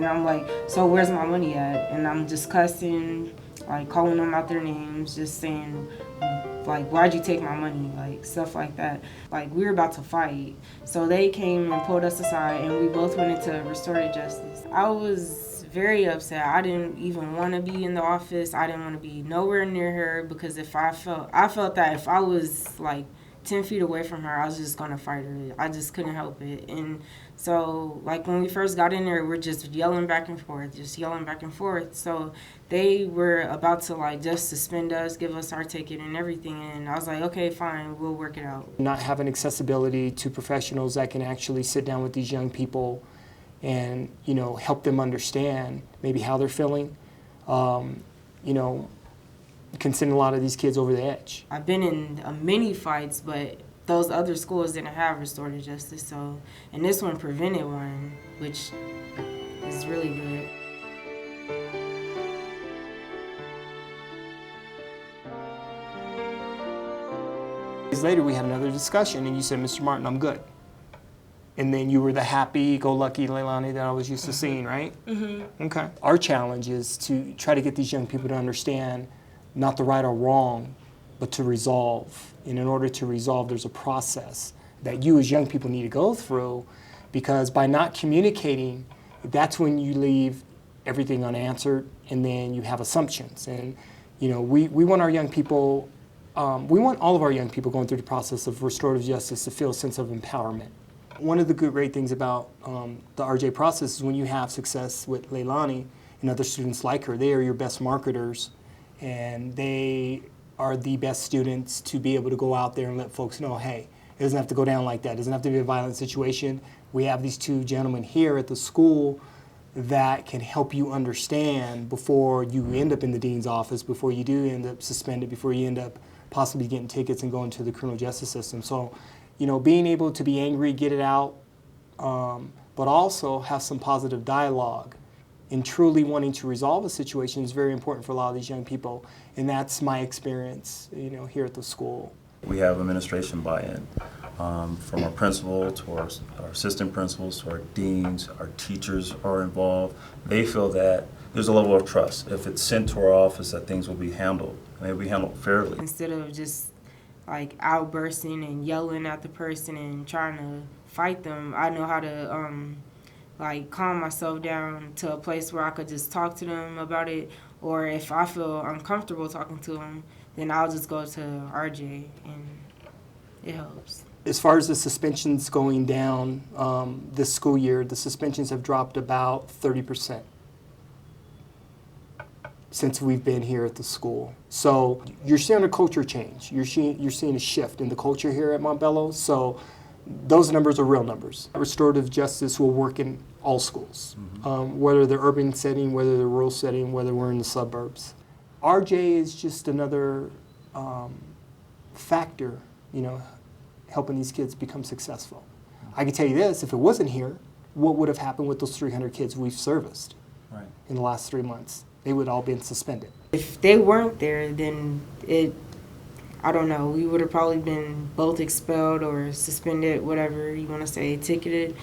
I'm like, so where's my money at? And I'm just cussing, like calling them out their names, just saying, like, why'd you take my money? Like, stuff like that. Like, we were about to fight. So they came and pulled us aside, and we both went into restorative justice. I was very upset. I didn't even want to be in the office. I didn't want to be nowhere near her, because if I felt that if I was like 10 feet away from her, I was just going to fight her. I just couldn't help it. And so, like, when we first got in there, we're just yelling back and forth, So they were about to, like, just suspend us, give us our ticket and everything. And I was like, okay, fine, we'll work it out. Not having accessibility to professionals that can actually sit down with these young people and, you know, help them understand maybe how they're feeling, you know, can send a lot of these kids over the edge. I've been in many fights, but those other schools didn't have restorative justice, so, and this one prevented one, which is really good. Days later, we had another discussion, and you said, Mr. Martin, I'm good. And then you were the happy-go-lucky Leilani that I was used to seeing, right? Mm-hmm. Okay. Our challenge is to try to get these young people to understand not the right or wrong, but to resolve. And in order to resolve, there's a process that you as young people need to go through, because by not communicating, that's when you leave everything unanswered, and then you have assumptions. And, you know, we want our young people, we want all of our young people going through the process of restorative justice to feel a sense of empowerment. One of the great things about the RJ process is when you have success with Leilani and other students like her, they are your best marketers, and they are the best students to be able to go out there and let folks know, hey, it doesn't have to go down like that. It doesn't have to be a violent situation. We have these two gentlemen here at the school that can help you understand before you end up in the dean's office, before you do end up suspended, before you end up possibly getting tickets and going to the criminal justice system. So, you know, being able to be angry, get it out, but also have some positive dialogue and truly wanting to resolve a situation is very important for a lot of these young people. And that's my experience, you know, here at the school. We have administration buy-in from our principal to our assistant principals to our deans. Our teachers are involved. They feel that there's a level of trust. If it's sent to our office, that things will be handled, and they'll be handled fairly. Instead of just like outbursting and yelling at the person and trying to fight them, I know how to like calm myself down to a place where I could just talk to them about it, or if I feel uncomfortable talking to them, then I'll just go to RJ, and it helps. As far as the suspensions going down this school year, the suspensions have dropped about 30% since we've been here at the school. So you're seeing a culture change. You're seeing a shift in the culture here at Montbello. So those numbers are real numbers. Restorative justice will work in all schools, whether they're urban setting, whether they're rural setting, whether we're in the suburbs. RJ is just another factor, you know, helping these kids become successful. I can tell you this, if it wasn't here, what would have happened with those 300 kids we've serviced in the last 3 months? They would all been suspended. If they weren't there, then I don't know, we would have probably been both expelled or suspended, whatever you want to say, ticketed,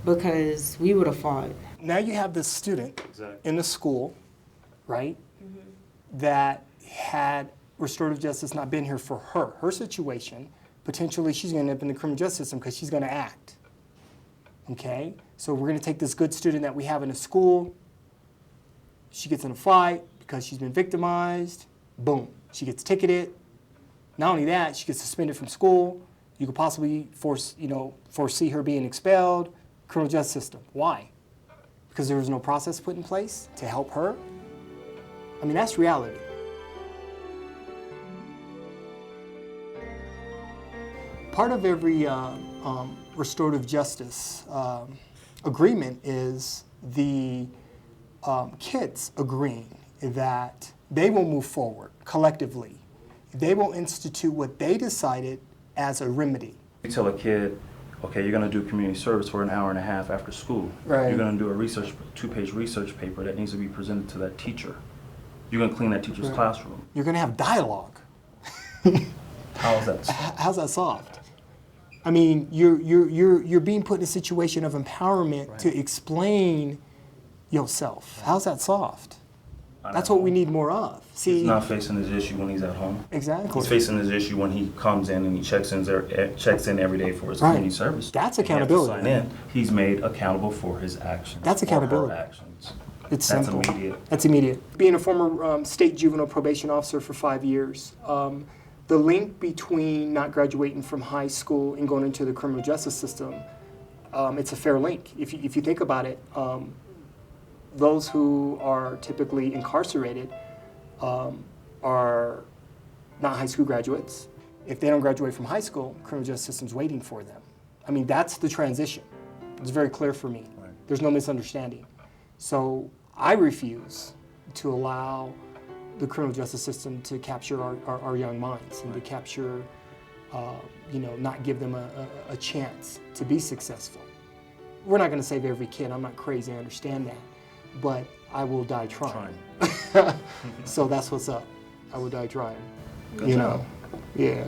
because we would have fought. Now you have this student in the school, right, that had restorative justice not been here for her situation, potentially she's going to end up in the criminal justice system because she's going to act. Okay? So we're going to take this good student that we have in the school. She gets in a fight because she's been victimized. Boom. She gets ticketed. Not only that, she gets suspended from school. You could possibly foresee her being expelled. Criminal justice system. Why? Because there was no process put in place to help her. I mean, that's reality. Part of every restorative justice agreement is the kids agreeing that they will move forward collectively. They will institute what they decided as a remedy. You tell a kid, okay, you're going to do community service for an hour and a half after school. Right. You're going to do a 2-page research paper that needs to be presented to that teacher. You're going to clean that teacher's classroom. You're going to have dialogue. How is that? How's that solved? I mean, you're being put in a situation of empowerment to explain yourself. How's that soft? That's what we need more of. See, He's not facing this issue when he's at home. exactly. He's facing this issue when he comes in and he checks in every day for his community service. That's He has to accountability. sign in. He's made accountable for his actions. That's or her accountability. actions. It's That's simple. immediate. That's immediate. Being a former state juvenile probation officer for 5 years, the link between not graduating from high school and going into the criminal justice system, it's a fair link. If you think about it, those who are typically incarcerated are not high school graduates. If they don't graduate from high school, criminal justice system's waiting for them. I mean, that's the transition. It's very clear for me. Right. There's no misunderstanding. So I refuse to allow the criminal justice system to capture our young minds and to capture, not give them a chance to be successful. We're not going to save every kid. I'm not crazy. I understand that. But I will die trying. So that's what's up. I will die trying. Good job. Yeah.